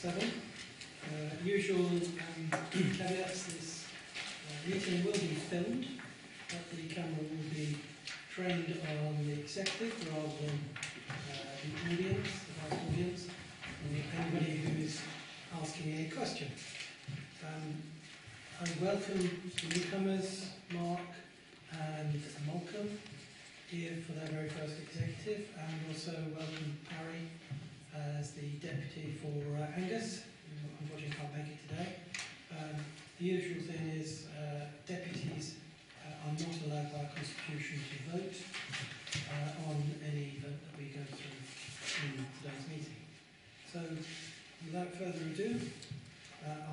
7. Usual caveats, this meeting will be filmed, but the camera will be trained on the executive rather than the audience, the vast audience, and anybody who is asking a question. I welcome the newcomers, Mark and Malcolm, here for their very first executive, and also welcome Harry as the deputy for Angus, who unfortunately can't make it today. The usual thing is deputies are not allowed by our constitution to vote on any vote that we go through in today's meeting. So, without further ado,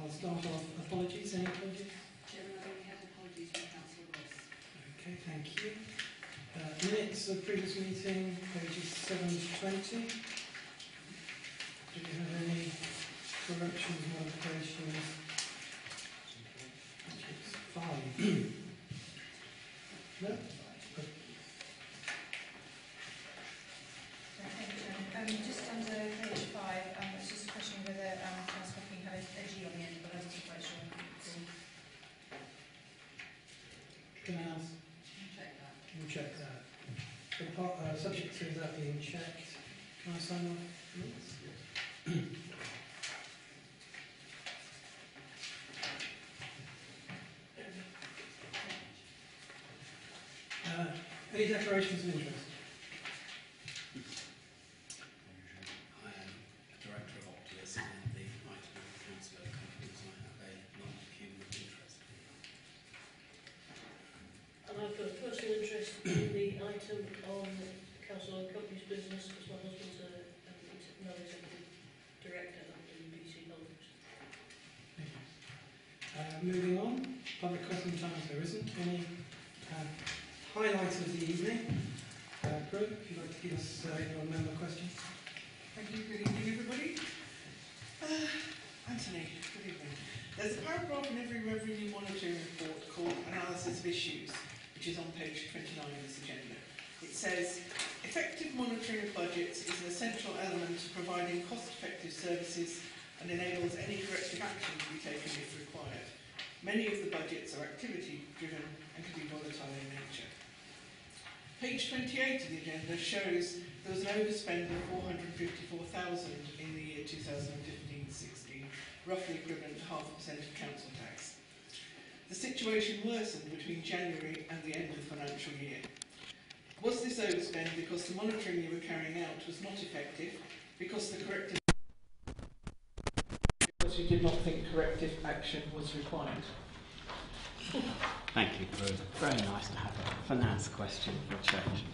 I'll start off. Apologies, any apologies? Chairman, I only have apologies from Councillor Ross. Okay, thank you. Minutes of previous meeting, pages 7 to 20. Do you have any corrections, modifications? Actually, it's 5. No? Good. Thank you, Chairman. Just under page 5, it's just a question whether Councillor Wokingham had a G on the end, but I wasn't quite sure. Can I ask? Check that. We'll check that. Subject to that being checked, can I sign off? Yes. Any declarations of interest? I am a director of Optius, and the item of councillor companies I have a non-human interest. And I've got a personal interest in the item on council and companies business because my husband's a non-executive director of the BC Holdings. Moving on, public question time if there isn't. Any highlights of the evening? Prue, if you'd like to give us your member question. Thank you. Good evening, everybody. Anthony, good evening. There's a paragraph in every revenue monitoring report called Analysis of Issues, which is on page 29 of this agenda. It says, effective monitoring of budgets is an essential element of providing cost-effective services and enables any corrective action to be taken if required. Many of the budgets are activity-driven and can be volatile in nature. Page 28 of the agenda shows there was an overspend of 454,000 in the year 2015-16, roughly equivalent to 0.5% of council tax. The situation worsened between January and the end of the financial year. Was this overspend because the monitoring you were carrying out was not effective, because you did not think corrective action was required? Thank you, Prue. Very nice to have a finance question for a change.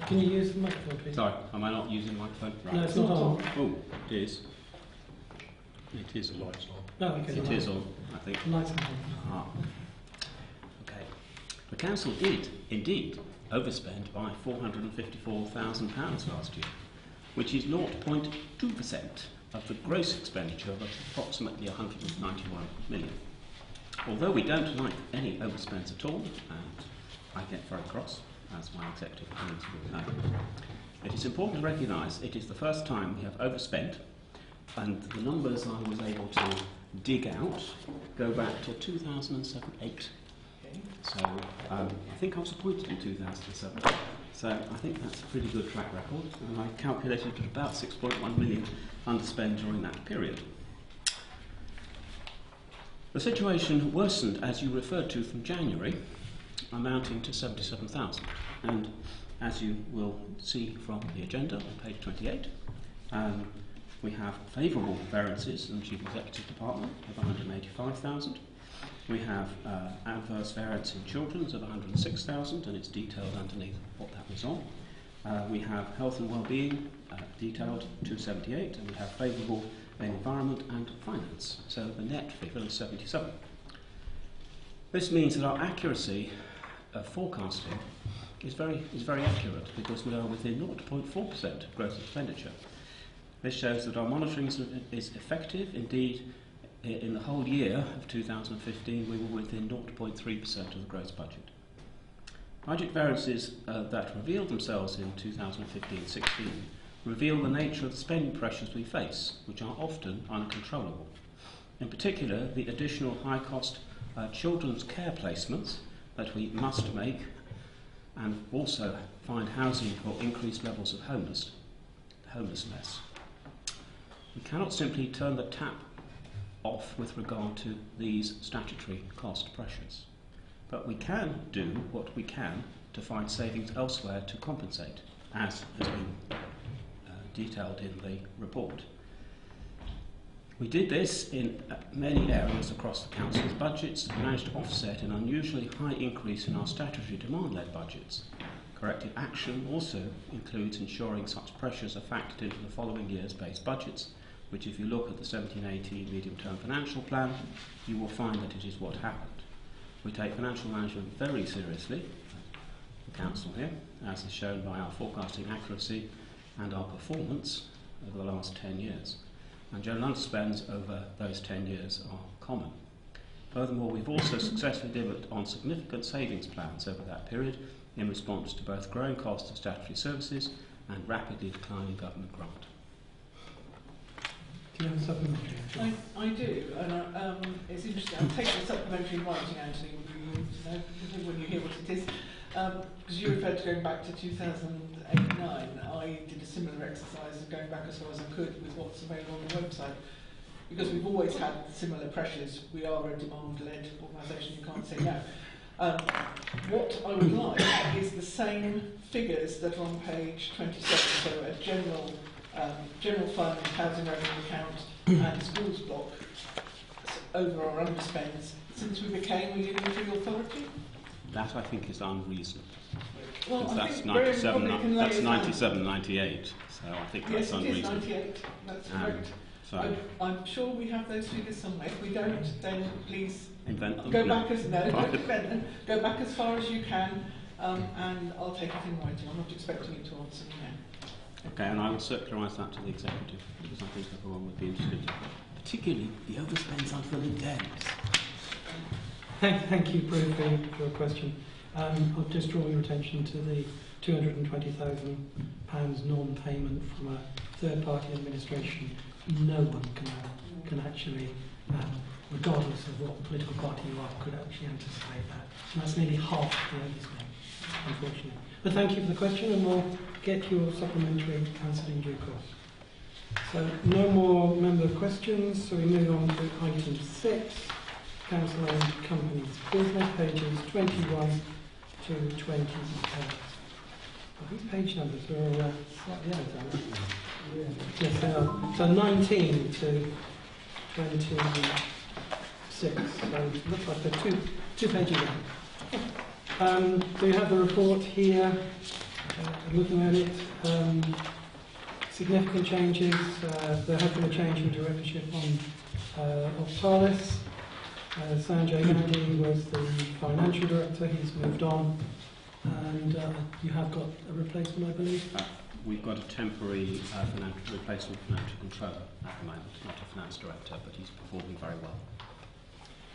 Can you use the microphone, please? Sorry, am I not using the microphone? Right. No, it's not on. Oh, it is. It is a light on. No, okay, it is on, I think. Lights on. Ah. Okay. The council did, indeed, overspend by £454,000 last year, which is 0.2% of the gross expenditure of approximately 191 million. Although we don't like any overspends at all, and I get very cross, as my executive colleagues will know, it is important to recognise it is the first time we have overspent, and the numbers I was able to dig out go back to 2007-8. So I think I was appointed in 2007. So I think that's a pretty good track record, and I calculated at about 6.1 million underspend during that period. The situation worsened, as you referred to, from January, amounting to 77,000. And as you will see from the agenda on page 28, we have favourable variances in the Chief Executive Department of 185,000. We have adverse variance in children's of 106,000, and it's detailed underneath what that was on. We have health and well-being detailed 278, and we have favourable environment and finance. So the net figure is 77. This means that our accuracy of forecasting is very accurate because we are within 0.4% of gross expenditure. This shows that our monitoring is effective. Indeed, in the whole year of 2015, we were within 0.3% of the gross budget. Budget variances that revealed themselves in 2015-16 reveal the nature of the spending pressures we face, which are often uncontrollable. In particular, the additional high-cost children's care placements that we must make, and also find housing for increased levels of homelessness. We cannot simply turn the tap off with regard to these statutory cost pressures, but we can do what we can to find savings elsewhere to compensate, as has been detailed in the report. We did this in many areas across the Council's budgets and managed to offset an unusually high increase in our statutory demand-led budgets. Corrective action also includes ensuring such pressures are factored into the following year's base budgets, which if you look at the 17-18 medium-term financial plan, you will find that it is what happened. We take financial management very seriously, the Council here, as is shown by our forecasting accuracy and our performance over the last 10 years. And general underspends over those 10 years are common. Furthermore, we've also successfully delivered on significant savings plans over that period in response to both growing costs of statutory services and rapidly declining government grant. Do you have a supplementary? I do, and it's interesting. I'll take the supplementary in writing, Anthony, would you want to know when you hear what it is? Because you referred to going back to 2008-9, I did a similar exercise of going back as far as I could with what's available on the website. Because we've always had similar pressures. We are a demand-led organisation, you can't say no. What I would like is the same figures that are on page 27, so a general fund, housing revenue account and schools block over our underspends since we became a unitary authority. That I think is unreasonable. Well, Because that's 97, 98, so I think that's unreasonable. Yes, it is 98, that's correct. So I'm sure we have those figures somewhere. If we don't, then please invent them. go back as don't invent them. Go back as far as you can, and I'll take it in writing. I'm not expecting you to answer me now. Okay, and I will circularise that to the executive because I think everyone would be interested, particularly the overspends on filling ends. Thank you, Prue, for your question. I'll just draw your attention to the £220,000 non-payment from a third-party administration. No one can actually, regardless of what political party you are, could actually anticipate that. And that's nearly half the overspend, unfortunately. But thank you for the question, and we'll get your supplementary answered in due course. So no more member questions, so we move on to item 6. Council and Companies Business, pages 21 to 28. These page numbers are slightly out, aren't they? Yes, they are. So 19 to 26. So it looks like they're two pages out. So you have the report here. Looking at it, significant changes. There has been a change in directorship on Octalis. Sanjay Gandhi was the financial director, he's moved on, and you have got a replacement, I believe? We've got a temporary replacement financial controller at the moment, not a finance director, but he's performing very well.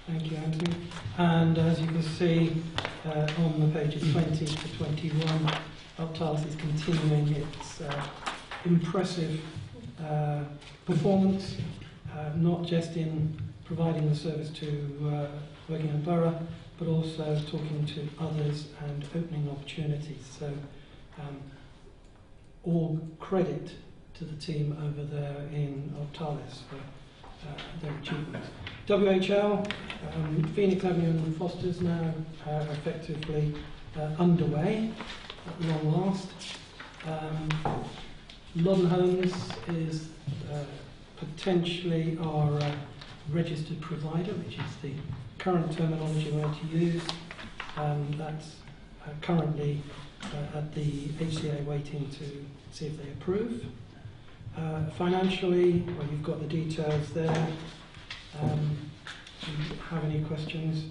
Thank you, Anthony. And as you can see on the pages 20 to 21, Octalis is continuing its impressive performance, not just in providing the service to Wokingham Borough, but also talking to others and opening opportunities. So all credit to the team over there in Octalis for their achievements. WHL, Phoenix Avenue and Foster's now effectively underway at long last. Loddon Homes is potentially our registered provider, which is the current terminology we're to use. That's currently at the HCA waiting to see if they approve. Financially, well, you've got the details there. Do you have any questions?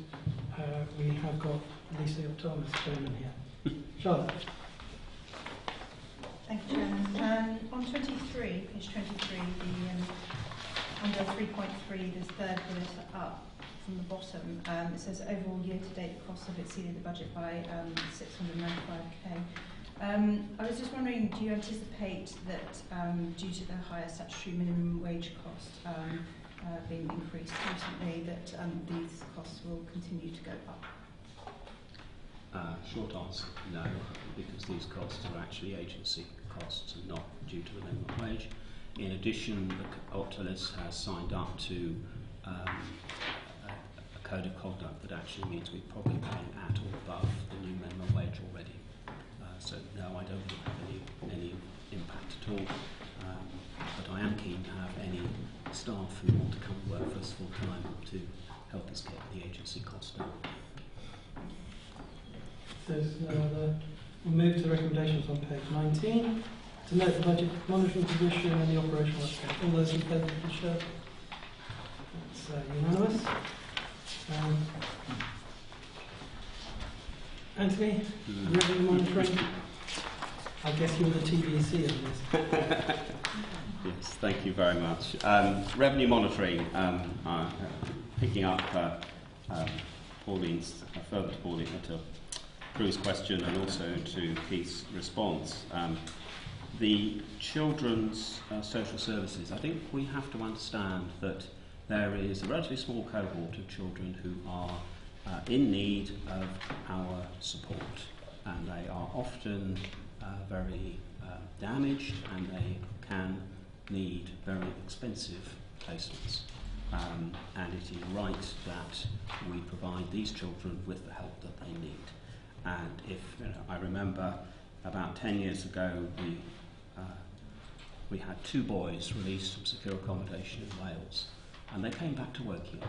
We have got Lisa Thomas chairman here. Charlotte. Thank you, Chairman. On 23, page 23, under 3.3, this third bullet up from the bottom, it says overall year-to-date costs have exceeded the budget by 695k. I was just wondering, do you anticipate that due to the higher statutory minimum wage cost being increased recently, that these costs will continue to go up? Short answer, no, because these costs are actually agency costs and not due to the minimum wage. In addition, the Optalis has signed up to a code of conduct that actually means we're probably paying at or above the new minimum wage already. So no, I don't think have any impact at all. But I am keen to have any staff who want to come and work for us full time to help us get the agency cost down. There's no other. We'll move to the recommendations on page 19. To note the budget monitoring position and the operational aspect. All those in favour, please show. That's unanimous. Anthony, revenue monitoring. I guess you're the TBC on this. Yes, thank you very much. Revenue monitoring, picking up Pauline's, further to Pauline, to Prue's question and also to Keith's response. The children's social services, I think we have to understand that there is a relatively small cohort of children who are in need of our support, and they are often very damaged, and they can need very expensive placements. And it is right that we provide these children with the help that they need. And if I remember about 10 years ago, we had 2 boys released from secure accommodation in Wales, and they came back to Wokingham,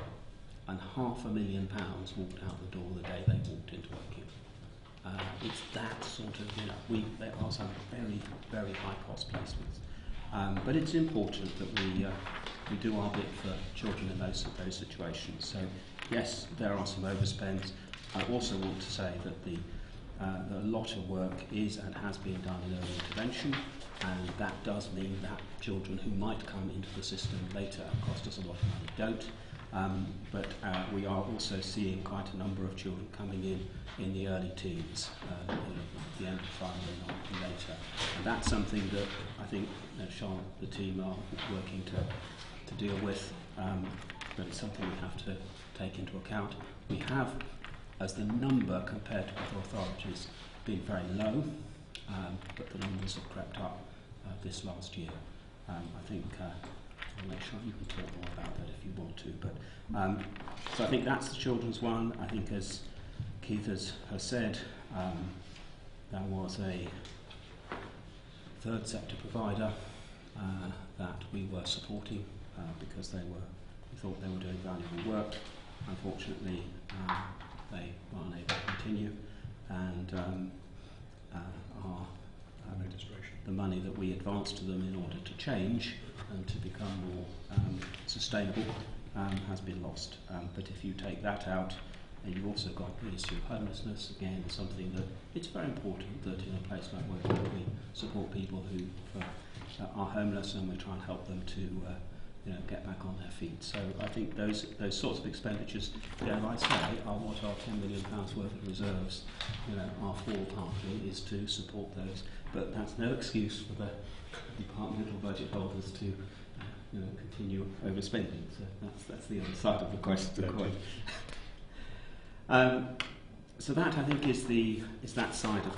and £500,000 walked out the door the day they walked into Wokingham. It's that sort of, there are some very, very high cost placements. But it's important that we do our bit for children in those situations. So yes, there are some overspends. I also want to say that a lot of work is and has been done in early intervention, and that does mean that children who might come into the system later and cost us a lot of money don't. But we are also seeing quite a number of children coming in the early teens, at the end of primary and on later. And that's something that I think Charlotte, the team are working to deal with, but it's something we have to take into account. We have, as the number compared to other authorities, been very low, but the numbers have crept up this last year. I think I'll make sure you can talk more about that if you want to. But so I think that's the children's one. I think, as Keith has said, there was a third sector provider that we were supporting because we thought they were doing valuable work. Unfortunately, they were unable to continue, and the money that we advanced to them in order to change and to become more sustainable has been lost. But if you take that out, and you've also got the issue of homelessness, again, something that it's very important that in a place like Wokingham we support people who are homeless, and we try and help them to get back on their feet. So I think those sorts of expenditures, dare I say, are what our £10 million worth of reserves are for, partly, is to support those. But that's no excuse for the departmental budget holders to continue overspending. So that's the other side of the question. So that, I think, is that side of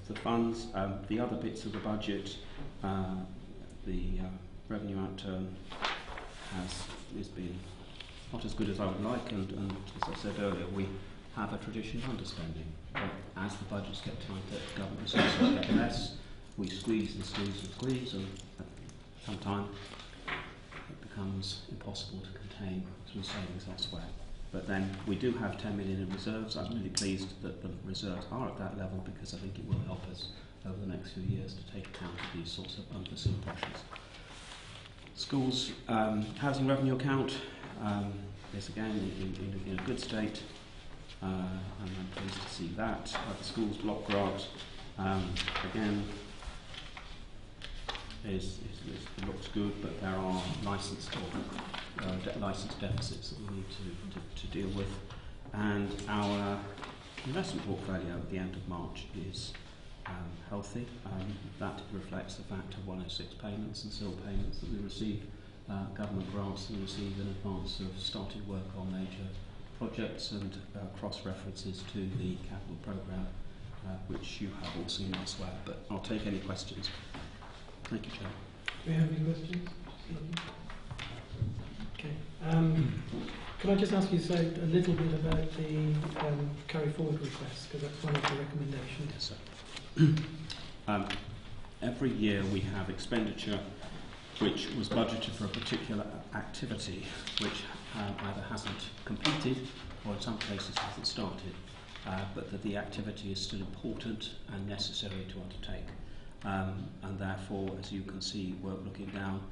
the funds. The other bits of the budget, the revenue outturn has been not as good as I would like, and as I said earlier, we have a tradition of underspending. But as the budgets get tighter, government resources get less, we squeeze and squeeze and squeeze, and sometimes it becomes impossible to contain through savings elsewhere. But then we do have 10 million in reserves. I'm really pleased that the reserves are at that level, because I think it will help us over the next few years to take account of these sorts of unforeseen pressures. Schools housing revenue account is again in a good state, and I'm pleased to see that. The schools block grant again it looks good, but there are license deficits that we need to deal with, and our investment portfolio at the end of March is healthy. That reflects the fact of 106 payments and SIL payments that we receive, government grants that we receive in advance of starting work on major projects, and cross-references to the capital programme, which you have all seen elsewhere. But I'll take any questions. Thank you, Chair. Do we have any questions? Okay. Can I just ask you to say a little bit about the carry forward request, because that's one of the recommendations. Yes, sir. Every year we have expenditure which was budgeted for a particular activity which either hasn't completed or in some cases hasn't started, but that the activity is still important and necessary to undertake. And therefore, as you can see, looking down,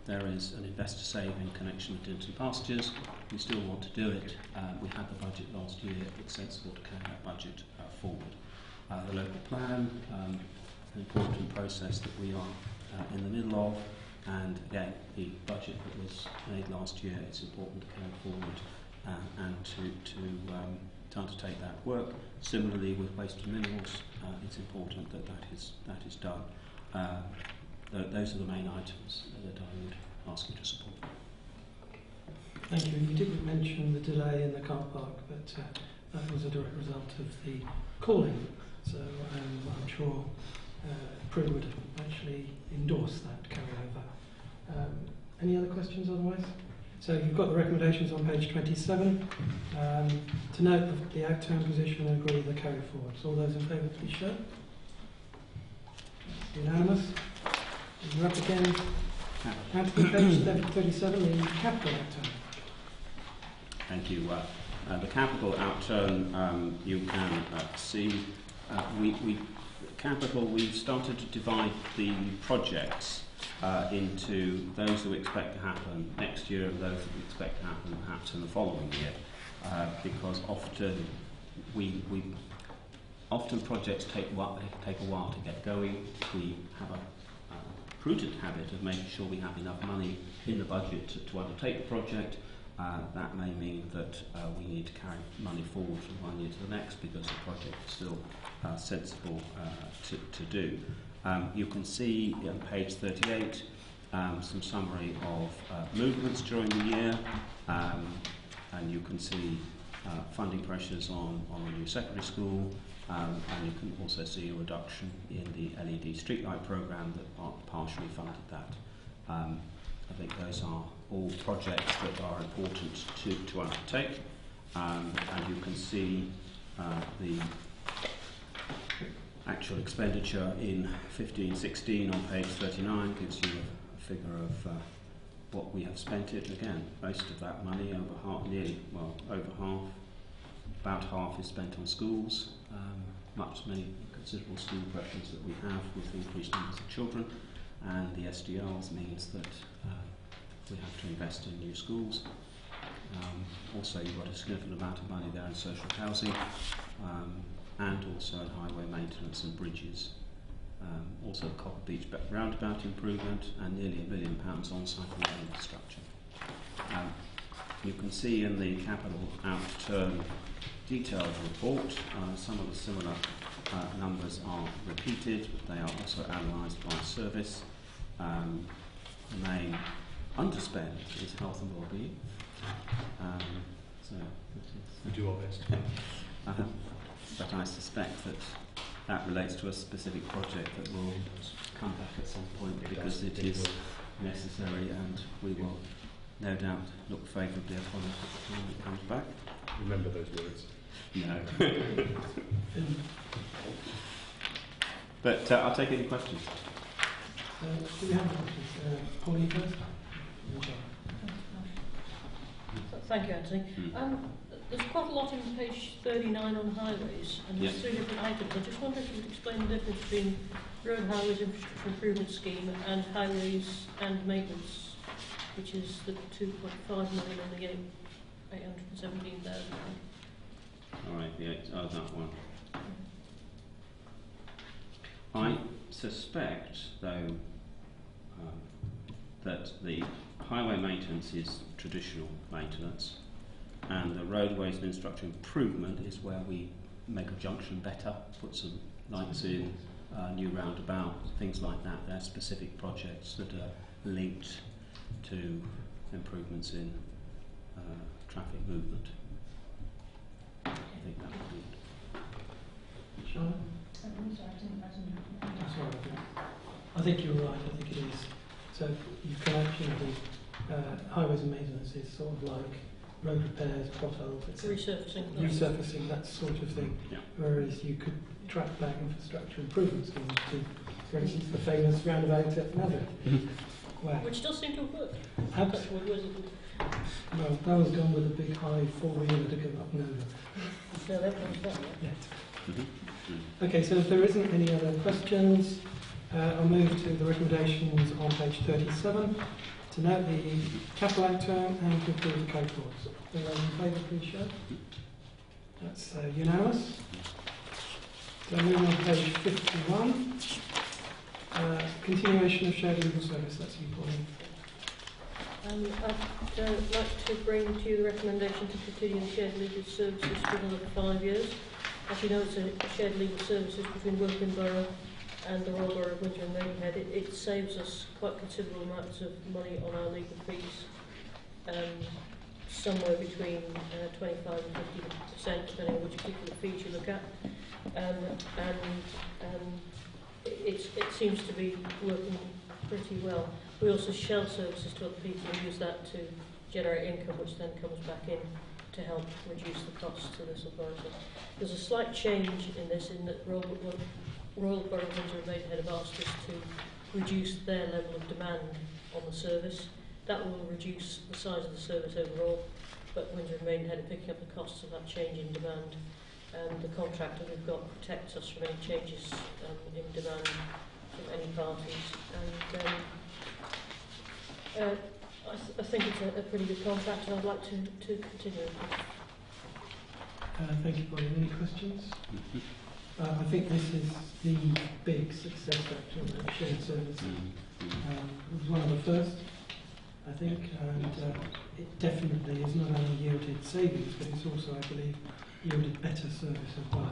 there is an investor save in connection with Dinton Pastures. We still want to do it. We had the budget last year. It's sensible to carry that budget forward. The local plan, an important process that we are in the middle of, and again, the budget that was made last year, it's important to carry forward and to undertake that work. Similarly, with waste and minerals, it's important that that is done. Those are the main items that I would ask you to support. Thank you. You didn't mention the delay in the car park, but that was a direct result of the calling. So I'm sure Prue would actually endorse that carryover. Any other questions otherwise? So you've got the recommendations on page 27. To note the out-of-town position and agree with the carry forward. So all those in favour, please show. Unanimous. You're up again. Out to page 37, the capital outturn. Thank you. The capital outturn, you can see, we've started to divide the projects into those that we expect to happen next year and those that we expect to happen perhaps in the following year, because often projects take a while to get going. We have a prudent habit of making sure we have enough money in the budget to undertake the project. That may mean that we need to carry money forward from one year to the next because the project is still sensible to do. You can see on page 38 some summary of movements during the year, and you can see funding pressures on a new secondary school, and you can also see a reduction in the LED streetlight programme that partially funded that. I think those are all projects that are important to undertake, and you can see the actual expenditure in 15-16 on page 39 gives you a figure of what we have spent it. Again, most of that money, about half is spent on schools. Many considerable school pressures that we have with increased numbers of children, and the SDLs means that we have to invest in new schools. Also, you've got a significant amount of money there in social housing, and also in highway maintenance and bridges. Also, Copper Beach roundabout improvement, and nearly £1 million on cycle lane infrastructure. You can see in the capital outturn detailed report, some of the similar numbers are repeated, but they are also analysed by service. The main underspend is health and well-being. We do our best. But I suspect that relates to a specific project that will come back at some point because it is necessary, and we will no doubt look favourably upon it at the time it comes back. Remember those words. No. But I'll take any questions. Do we have any questions? Pauline first. Thank you, Anthony. There's quite a lot in page 39 on highways, and there's 3 different items. I just wonder if you could explain the difference between road highways infrastructure improvement scheme and highways and maintenance, which is the 2.5 million and the 817,000. All right, that one. I suspect, though, that the highway maintenance is traditional maintenance, and the roadways and infrastructure improvement is where we make a junction better, put some lights in, new roundabout, things like that. They're specific projects that are linked to improvements in traffic movement. I think that would be it. Charlotte? I'm sorry, I didn't I'm sorry, I think you're right, I think it is. So you can actually do highways and maintenance is sort of like road repairs, potholes, etc. Resurfacing, that sort of thing. Yeah. Whereas you could track back infrastructure improvement schemes to, for instance, the famous roundabout at Nazareth. Wow. Which does seem to have worked. Well, that was done with a big high four-wheeler to go up and over. No, that comes back. Mm-hmm. Okay, so if there isn't any other questions, I'll move to the recommendations on page 37 to note the capital act term and to approve the code laws. All those in favour, please show. That's unanimous. So moving on to page 51, continuation of shared legal service. That's you, Pauline. I'd like to bring to you the recommendation to continue the shared legal services for another 5 years. As you know, it's a shared legal services between Wokingham Borough and the Royal Borough of Windsor and Maidenhead. It saves us quite considerable amounts of money on our legal fees, somewhere between 25 and 50%, depending on which particular fees you look at. It seems to be working pretty well. We also shell services to other people and use that to generate income, which then comes back in to help reduce the costs to this authority. There's a slight change in this, in that Royal Borough of Windsor and Maidenhead have asked us to reduce their level of demand on the service. That will reduce the size of the service overall, but Windsor and Maidenhead are picking up the costs of that change in demand. And the contract that we've got protects us from any changes in demand from any parties. And I think it's a pretty good contract, and I'd like to continue it. Thank you, Pauline. Any questions? I think this is the big success factor of the shared service. It was one of the first, I think, and it definitely has not only yielded savings, but it's also, I believe, yielded better service as well.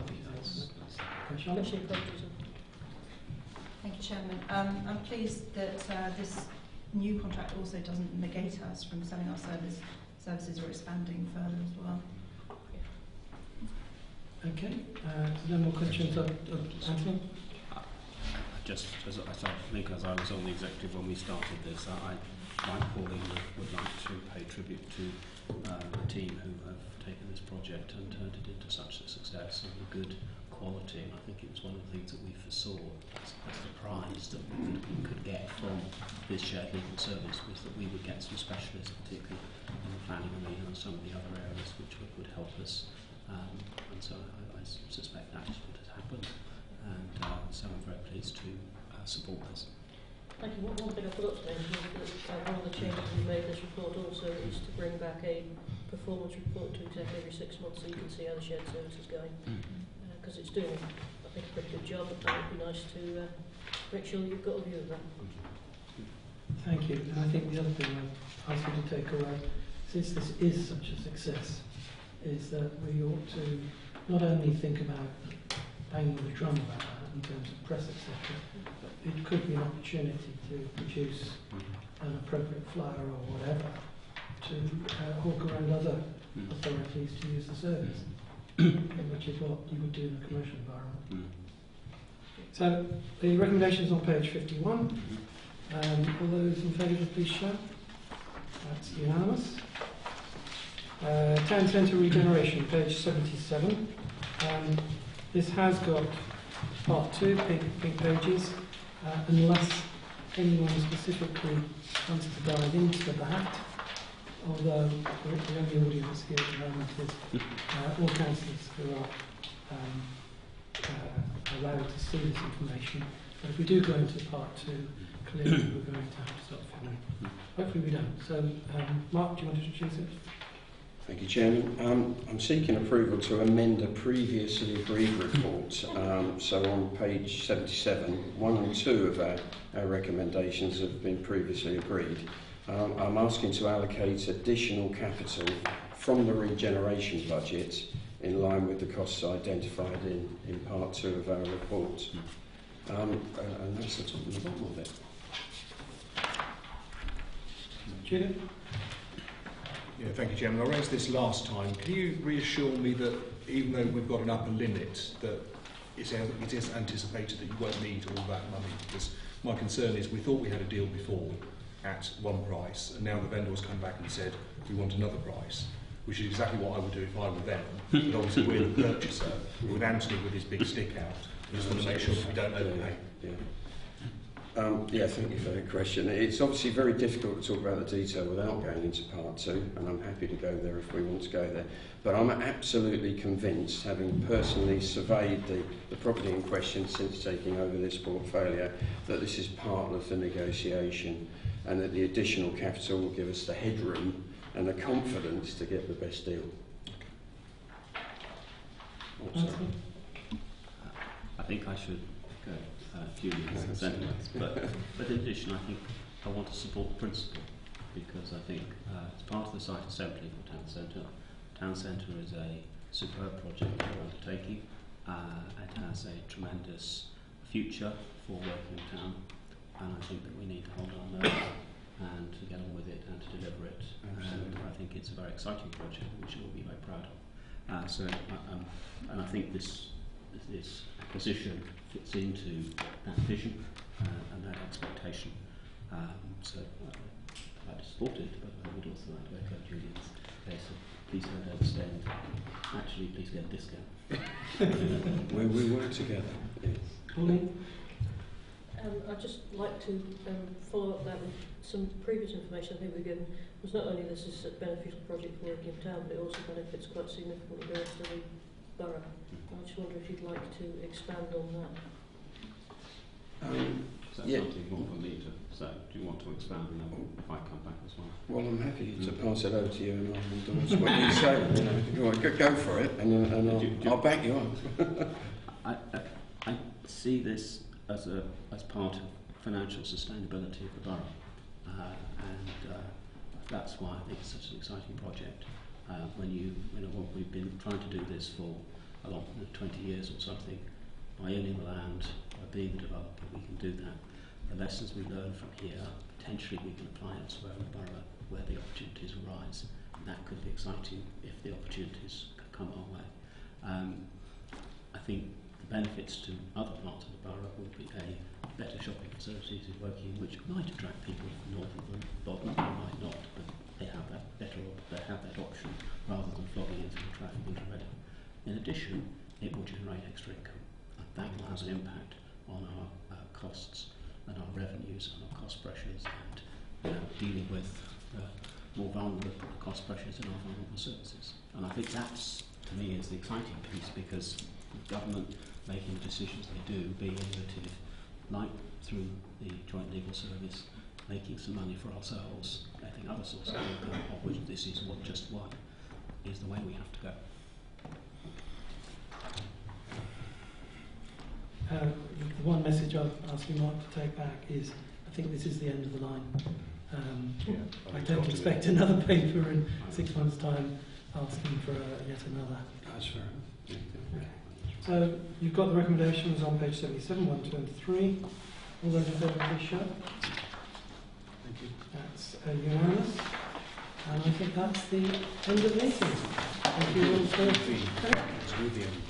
Thank you, Chairman. I'm pleased that this new contract also doesn't negate us from selling our services or expanding further as well. Okay, so no more questions of Anthony? Just as I think, as I was on the executive when we started this, I like Pauline, would like to pay tribute to the team who have taken this project and turned it into such a success and a good quality. I think it was one of the things that we foresaw as the prize that we could get from this shared legal service, was that we would get some specialists, particularly in the planning arena and some of the other areas, which would help us. And so I suspect that is what has happened, and so I'm very pleased to support this. Thank you. One thing I forgot to mention is that one of the changes we made this report also is to bring back a performance report to exec every 6 months, so you can see how the shared service is going, because it's doing, I think, a pretty good job, and it would be nice to make sure that you've got a view of that. Thank you. And I think the other thing I'd ask you to take away, since this is such a success, is that we ought to not only think about banging the drum about that in terms of press, etc., but it could be an opportunity to produce an appropriate flyer or whatever to hawk around other authorities to use the service, which is what you would do in a commercial environment. So the recommendations on page 51. All those in favour, please show. That's unanimous. Town centre regeneration, page 77. This has got part 2, pink pages, unless anyone specifically wants to dive into that, although the only audience here at the moment is all councillors who are allowed to see this information. But if we do go into part 2, clearly we're going to have to start filming. Hopefully we don't. So, Mark, do you want to introduce it? Thank you, Chairman. I'm seeking approval to amend a previously agreed report. So on page 77, 1 and 2 of our recommendations have been previously agreed. I'm asking to allocate additional capital from the regeneration budget in line with the costs identified in part 2 of our report. And that's the top and the bottom of it. Julian? Yeah, thank you, Chairman. I raised this last time. Can you reassure me that even though we've got an upper limit, that it is anticipated that you won't need all that money? Because my concern is we thought we had a deal before at one price, and now the vendor has come back and said we want another price, which is exactly what I would do if I were them. But obviously we're the purchaser, with Anthony with his big stick out. We just want to make sure that we don't overpay. Yeah, thank you for that question. It's obviously very difficult to talk about the detail without going into part 2, and I'm happy to go there if we want to go there. But I'm absolutely convinced, having personally surveyed the property in question since taking over this portfolio, that this is part of the negotiation, and that the additional capital will give us the headroom and the confidence to get the best deal. I think I should go Julian's sentiments, but in addition, I think I want to support the principle, because I think it's part of the site assembly for Town Centre. Town Centre is a superb project we're undertaking. It has a tremendous future for working in town, and I think that we need to hold our nerve and to get on with it and to deliver it. And I think it's a very exciting project which we'll be very proud of. And I think this acquisition fits into that vision and that expectation. So I'd support it, but I would also like to echo Julian's case of please don't overspend. Actually, please get a discount. We work together. Yes. Pauline? I'd just like to follow up that with some previous information I think we've given. Was not only this is a beneficial project for working in town, but it also benefits quite significantly the rest of the borough. I just wonder if you'd like to expand on that. Is that something more for me to say? Do you want to expand, and then if I come back as well? Well, I'm happy to pass it over to you, and I'll endorse what you say. You know, go for it, and I'll back you up. I see this as part of financial sustainability of the borough, and that's why I think it's such an exciting project. We've been trying to do this for a long 20 years or something, by owning the land, by being a developer, we can do that. The lessons we learn from here, potentially we can apply elsewhere in the borough where the opportunities arise. And that could be exciting if the opportunities could come our way. I think the benefits to other parts of the borough would be better shopping facilities in Wokingham, which might attract people north of the Borough, they might not, but they have that option rather than flogging into the traffic into Reading. In addition, it will generate extra income, and that will have an impact on our costs and our revenues and our cost pressures, and dealing with more vulnerable cost pressures in our vulnerable services. And I think that's, to me, is the exciting piece, because the government making the decisions they do, being innovative, like through the Joint Legal Service, making some money for ourselves, getting other sources of income, of which this is just one, is the way we have to go. The one message I'd ask you, Mark, to take back is I think this is the end of the line. I don't expect another paper in 6 months' time asking for yet another. That's fair enough. So you've got the recommendations on page 77, 1, 2 and 3. All those in favour, please show. Thank you. That's unanimous. And I think that's the end of the meeting. Thank you all for... It's with the end.